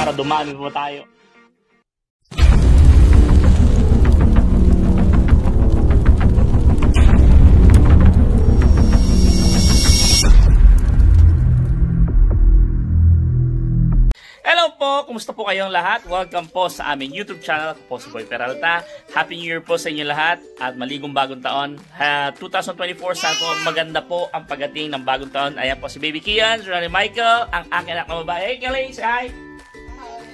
para dumami po tayo. Hello po! Kumusta po kayong lahat? Welcome po sa aming YouTube channel. Ako po si Boy Peralta. Happy New Year po sa inyo lahat at maligong bagong taon. 2024, sana po maganda po ang pagdating ng bagong taon. Ayan po si Baby Kian, Ronnie Michael, ang aking anak na babae. Hey Kelly, say hi!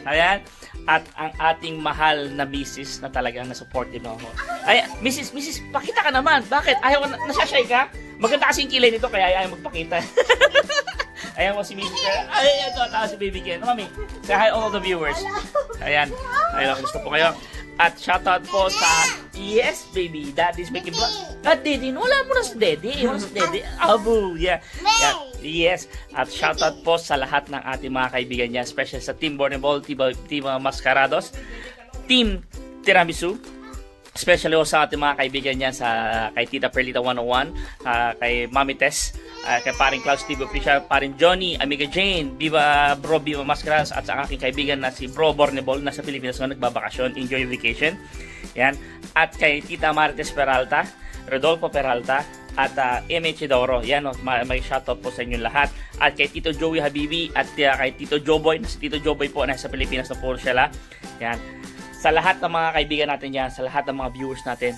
Ayan. At ang ating mahal na misis na talagang na-supportive na ako. Ay, Mrs. Pakita ka naman. Bakit? Ayaw ka, nasyashay ka? Maganda kasi yung kilay nito kaya ayaw magpakita. Ayan po si Mrs. Ay, ito, tao si Baby Ken. Mami, say hi all the viewers. Ayan. Ayan, gusto po kayo. At shoutout po sa yes, baby. Daddy's making vlog. At Daddy, wala mo na si Daddy. Wala si Daddy. Abu, yeah. Yes. At shoutout po sa lahat ng ating mga kaibigan niya. Especially sa Team Borneball, Team Mascarados, Team Tiramisu. Especially sa ating mga kaibigan niya kay Tita Perlita 101, kay Mami Tess, kay paring Klaus TV Official, paring Johnny, Amiga Jane, Viva Bro Viva Mascaras, at sa aking kaibigan na si Bro Borneball na sa Pilipinas na nagbabakasyon. Enjoy your vacation. Yan. At kay Tita Marites Peralta, Rodolfo Peralta, at MH Doro. Yan, may shoutout po sa inyo lahat. At kay Tito Joey Habibi at kay Tito Joboy, si Tito Joboy po na sa Pilipinas na po siya. Yan. Sa lahat ng mga kaibigan natin yan, sa lahat ng mga viewers natin,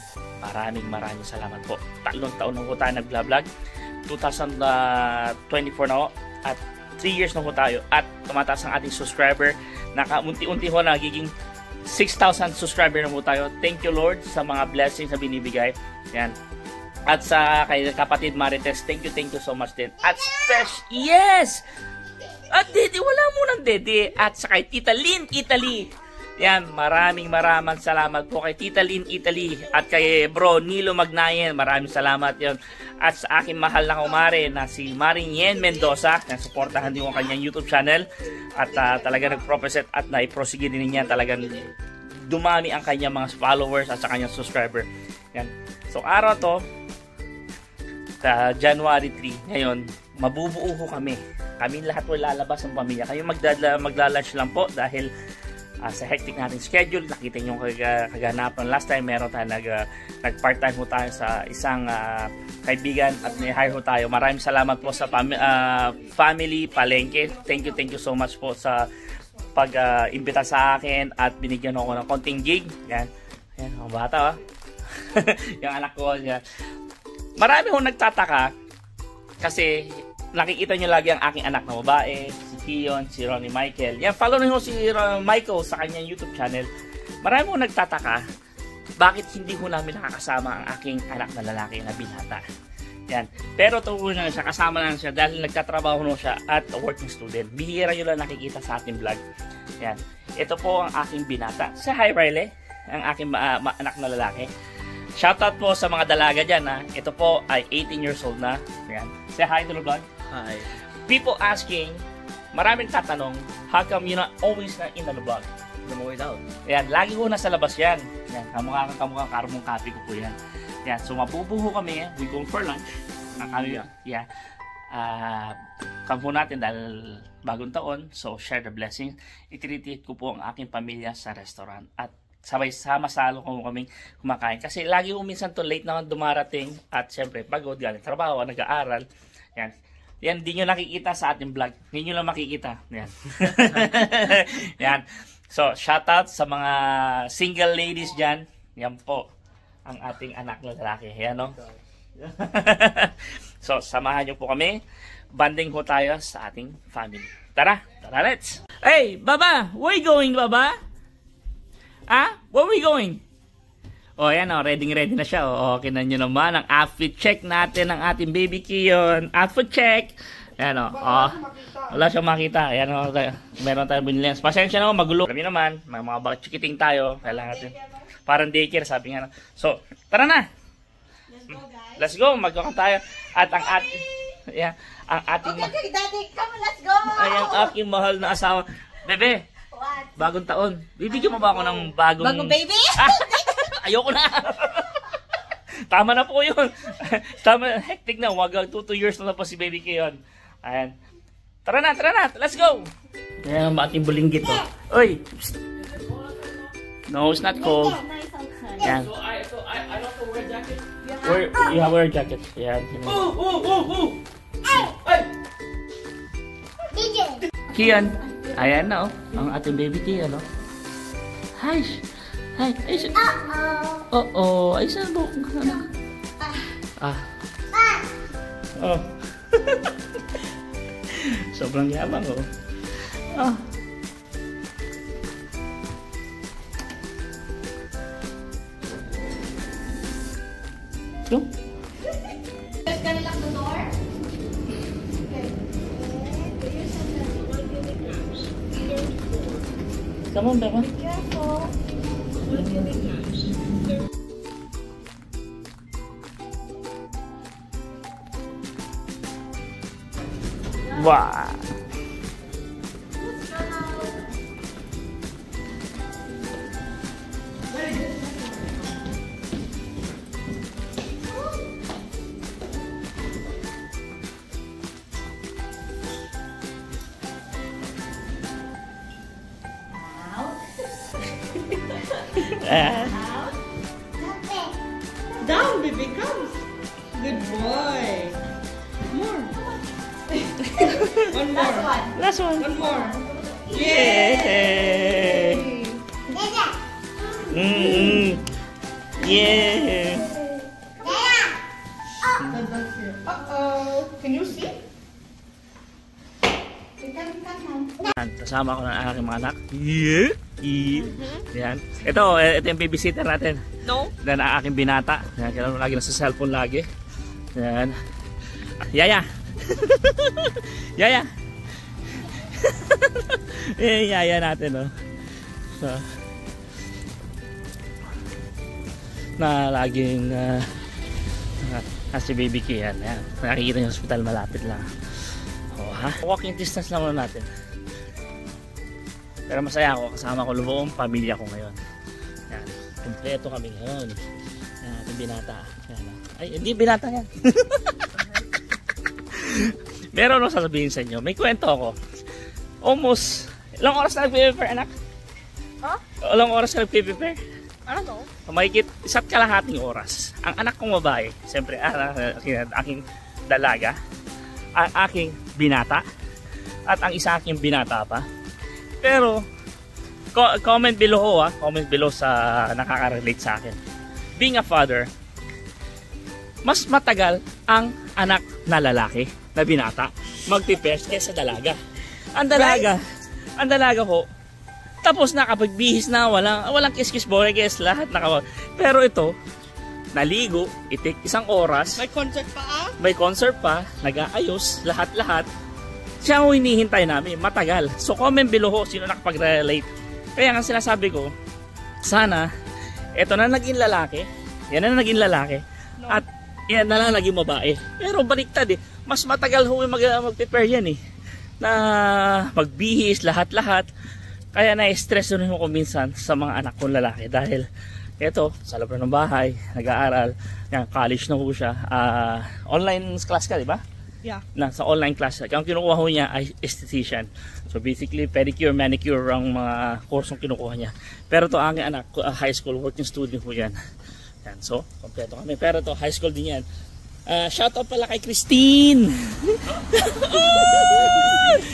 maraming salamat po. 3 taon na po tayo nag-vlog. 2024 na po. At 3 years na po tayo. At tumataas ang ating subscriber. Unti-unti ho nagiging 6,000 subscriber na po tayo. Thank you Lord sa mga blessings na binibigay. Yan. At sa kay kapatid Marites, thank you so much din. At yes! At Dede, wala mo ng Dede. At sa kay Tita Lynn Italy. Yan, maraming salamat po kay Tita Lynn Italy at kay Bro Nilo Magnayen. Maraming salamat yon. At sa aking mahal na kumare na si Maring Yen Mendoza, na suportahan din ko kanyang YouTube channel at talaga nag-prophesy at naiprosige din niya, talagang dumami ang kanyang mga followers at sa kanyang subscriber. Yan. So araw to, January 3, ngayon, mabubuo ko kami. Kami lahat wala lalabas ng pamilya. Kayo magla-lunch lang po dahil sa hectic nating schedule. Nakita nyo kaganapan last time, meron tayo nag-part-time ho tayo sa isang kaibigan at ni-hire ho tayo. Maraming salamat po sa family Palengke. Thank you so much po sa pag-imbita sa akin at binigyan ako ng konting gig. Yan, ang bata yung anak ko. Yan. Marami ho nagtataka kasi nakikita nyo lagi ang aking anak na babae, si Kion, si Ronnie Michael. Yan, follow nyo si Michael sa kanyang YouTube channel. Marami mo nagtataka, bakit hindi ho namin nakakasama ang aking anak na lalaki na binata. Yan. Pero tuloy na siya, kasama na siya dahil nagtatrabaho na siya at working student. Bihira nyo lang nakikita sa ating vlog. Yan. Ito po ang aking binata. Say hi, Riley, ang aking anak na lalaki. Shoutout po sa mga dalaga dyan. Ito po ay 18 years old na. Yan. Say hi to the vlog. Hi. People asking, maraming tatanong, how come you're not always in the vlog? I'm always out. Yan, lagi ko nasa labas yan. Yan, kamukhang karmong copy ko po yan. Yan, so mabubuho kami, we go for lunch. Kami, yeah. Kampo natin dahil bagong taon, so share the blessings. Itreat ko po ang aking pamilya sa restaurant at sabay sama-salo ko kaming kumakain. Kasi lagi ko minsan to late na dumarating at syempre pagod, galing trabaho, nag-aaral. Yan. Yan, di nyo nakikita sa ating vlog. Hindi nyo lang makikita. Yan. Yan. So, shoutout sa mga single ladies dyan. Yan po ang ating anak na lalaki. Yan, no? So, samahan nyo po kami. Banding po tayo sa ating family. Tara, let's! Hey, Baba! Where you going, Baba? Where we going? Oh, yan ready na siya. Okay na nyo naman ang outfit check natin ng ating baby Kion. Outfit check. Yan wala siyang makita. Yan meron tayong binili. Pasensya na magulo. Kami naman, may mga chikiting tayo. Kailangan natin. Parang daycare, sabi nga. So, tara na. Let's go, magkakaroon tayo. At ang ating, ang ating, okay, Daddy, come on, let's go. Ay, ang aking mahal na asawa. Bebe, what? Bagong taon. Bibigyan mo ba ako ng bagong baby? Ayoko na. Tama na po yun. Tama, hectic na. Wag 2 years na po si baby Kion. Ayan. Tara na. Let's go. Ayan ang ating bulinggit. Oy! No, it's not cold. Nice outside. Yan. So I don't have to wear a jacket. You have wear a jacket. Yan. Kian. Ayan na, oh. Ang ating baby Kian, oh. Hi. Hi. Ay, oh. Ay, saan mo? Oh. Sobrang yabang, oh. Oh. Go. Gonna lock the door? Come on, Beba. Careful. Wow. Down, baby, comes. Good boy. More. One more. Last one. One more. Yay! Yeah! Uh-oh. Can you see? Kasama ko ng aking mga anak. Yeah! Yan. Ito yung babysitter natin. No. Then ang aking binata. Yan, kailangan lagi nasa cellphone lagi. Yan. Yaya! Yaya! Yaya natin, oh. So, na laging si baby Ki yan. Yan. Nakikita yung hospital malapit lang. Oh, ha? Walking distance lang muna natin. Pero masaya ako, kasama ko buong pamilya ko ngayon. Yan, kompleto kami ngayon. Yan, yung binata. Yan. Ay, hindi binata yan. Meron ako sasabihin sa inyo. May kwento ako. Almost, ilang oras na nag-prepare, anak? Huh? Ilang oras na nag-prepare? I don't know. Mahigit isa't kalahating oras. Ang anak kong babae, siyempre, aking dalaga, ang aking binata, at ang isa aking binata pa. Pero, comment below comment below sa nakaka-relate sa akin. Being a father, mas matagal ang anak na lalaki, na binata, magpipers kaysa dalaga. Ang dalaga ho, tapos nakapagbihis na, walang kiss-kiss boreges, lahat pero ito, naligo, itik isang oras, may concert pa, nag-aayos, lahat-lahat. Siya ang hinihintay namin, matagal. So comment below ho, sino nakapag-relate. Kaya nga sinasabi ko, sana, eto na naging lalaki, yan na naging lalaki, at yan na lang naging babae. Pero baliktad eh, mas matagal ho mag-prepare yan eh. Na magbihis, lahat-lahat. Kaya na-stress rin ako minsan sa mga anak kong lalaki. Dahil, eto, sa loob ng bahay, nag-aaral, yan, college na ho siya. Online class ka, di ba? Yeah. Sa online class. Ang kinukuha ho niya ay esthetician. So basically, pedicure, manicure ang mga kursong kinukuha niya. Pero to ang anak, high school working student ho yan. Yan. So, kompleto kami. Pero to high school din yan. Shout out pala kay Christine!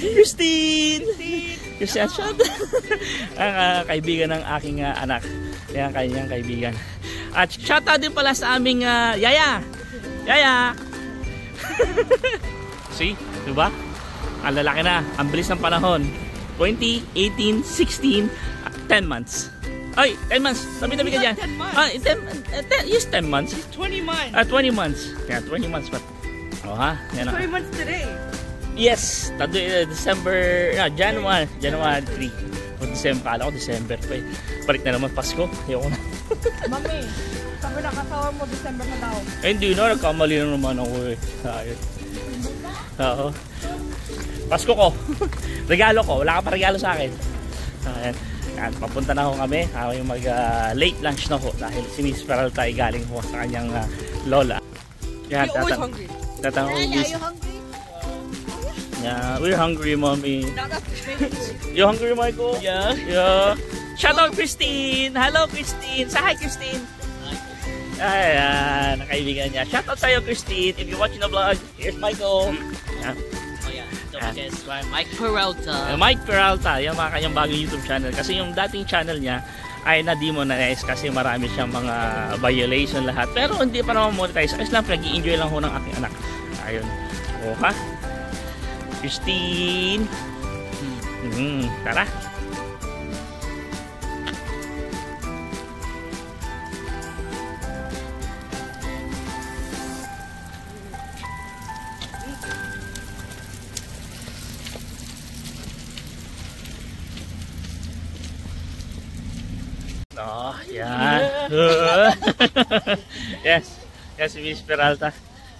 Christine! Shout out! Ang kaibigan ng aking anak. Yan, kanyang kaibigan. At shout out din pala sa aming Yaya! Yaya! See? Diba? Ang lalaki na. Ang bilis ng panahon. 20, 18, 16, 10 months. Ay, 10 months. Tabi-tabi ka dyan. 10 months. Yes, 10 months. 20 months. 20 months. Yeah, 20 months. But, oh ha? Yan 20 months today. Yes. December, January 3. O December. Kala ko December pa eh. Balik na naman Pasko. Ayoko na. Mami, sabi na kasawa mo December na daw. Eh, hindi na. Nagkamali na naman ako eh. Ayun. Oo. Pasko ko. Regalo ko. Wala ka pa regalo sa akin. Ayan. Yan, papunta na ho kami. Ako yung mag-late lunch na ho. Dahil si Miss Peralta ay galing ho sa kanyang lola. Yan, You're always hungry. Tatang Are you hungry? Yeah, we're hungry, mommy. You hungry, Michael? Yeah. Yeah. Shout out, Christine! Hello, Christine! Say hi, Christine! Ayan, nakaibigan niya. Shout out sa'yo, Christine. If you're watching the vlog, here's Michael. Yeah. Oh yeah, don't forget to subscribe. Mike Peralta. Mike Peralta, yung mga kanyang bagong YouTube channel. Kasi yung dating channel niya ay na-demonetize kasi marami siyang mga violation lahat. Pero hindi pa naman monetize. Kasi lang, pinag-i-enjoy lang ho ng aking anak. Ayun. O ha? Christine! Tara! Oh, yan. Yes. Yes, Miss Peralta.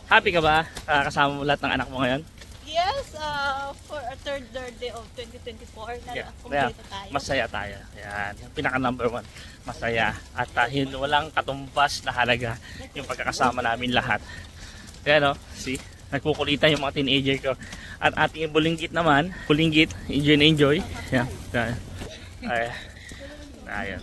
Happy ka ba? Kasama mo lahat ng anak mo ngayon? Yes, for a third day of 2024 na kumpleto tayo. Masaya tayo. Yan. Yung pinaka number 1. Masaya. At walang katumbas na halaga yung pagkakasama namin lahat. Yan o. See? Nagkukulitan yung mga teenager ko. At ating bulinggit naman. Bulinggit. Enjoy na enjoy. Yan. Ayan.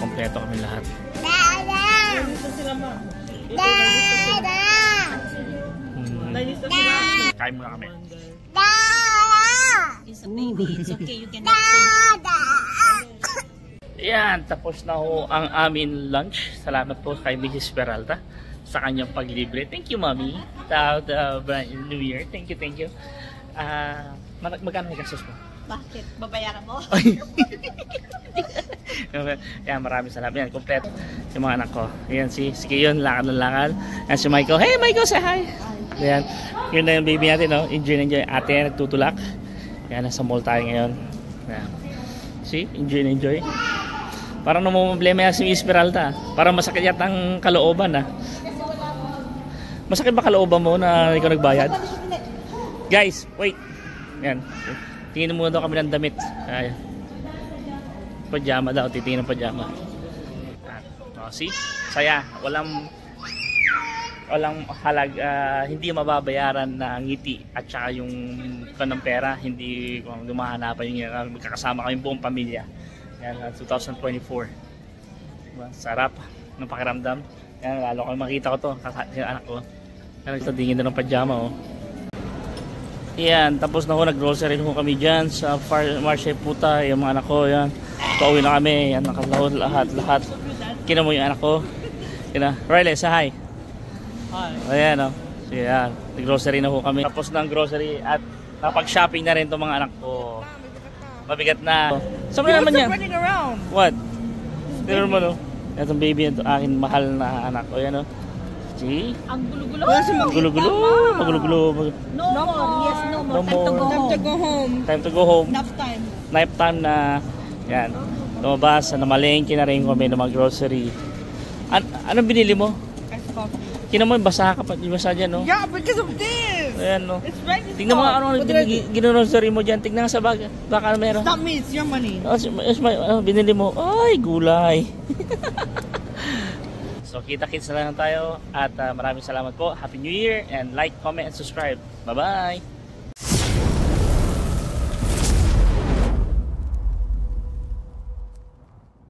Kompleto kami lahat. Kain muna kami. It's a baby. It's okay. You cannot say. Yan, tapos na ho ang amin lunch. Salamat po kay Mrs. Peralta sa kanyang paglibre. Thank you, Mommy. The New Year. Thank you. Magkano may gastos mo? Bakit? Babayaran mo? Yan, maraming salamat. Yan, kompleto yung mga anak ko. Yan, si Kiyon, lakad. Yan, si Michael. Hey, Michael, say hi! Yan, yun na yung baby natin, no? Enjoy. Ate, nagtutulak. Yan, nasa mall tayo ngayon. Yan. See? Enjoy. Parang namumblema yan si Miss Peralta. Parang masakit yata ang kalooban, ha? Masakit ba kalooban mo na ikaw nagbayad? Guys, wait. Yan. Tingin muna daw kami ng damit. Ayan. Pajama daw. Titingin ng pajama. See? Saya. Walang hindi mababayaran na ngiti at saka yung kanang pera. Hindi kung lumahanapan yung magkakasama kami buong pamilya. Yan, 2024. Diba? Sarap ng pakiramdam. Yan, lalo ko makita ko to. Yung anak ko. Yan, tingin na ng pajama. Oh. Yan, tapos na ho, nag-grocery ho kami dyan sa Marche Puta, yung mga anak ko, yan. Pauwi na kami, yan, nakalahod lahat. Kina mo yung anak ko. Riley, say hi. Hi. Ayan, so yan, nag-grocery na ho kami. Tapos ng grocery at napag-shopping na rin itong mga anak ko. Mabigat na. Saan mo naman yan? Running around. What? Tignan mo, no? Itong baby ito, aking mahal na anak ko, yan, no? See? Ang gulo-gulo. Magulo-gulo. No more. Yes, no more. Time to go home. Time to go home. Enough time. Night time na, yan, lumabas, namalengke na rin kami ng mga grocery. Anong binili mo? Iced coffee. Kina mo, basa ka pa. Basa dyan, no? Yeah, because of this. Ayan, no? It's right in Tingnan mo stock. nga ano What did I do? ginonosary mo dyan. Tingnan nga sa bag. Baka meron. It's not me, it's your money. Oh, binili mo. Ay, gulay. So, kita-kits na lang tayo. At maraming salamat po. Happy New Year. And like, comment, and subscribe. Bye-bye.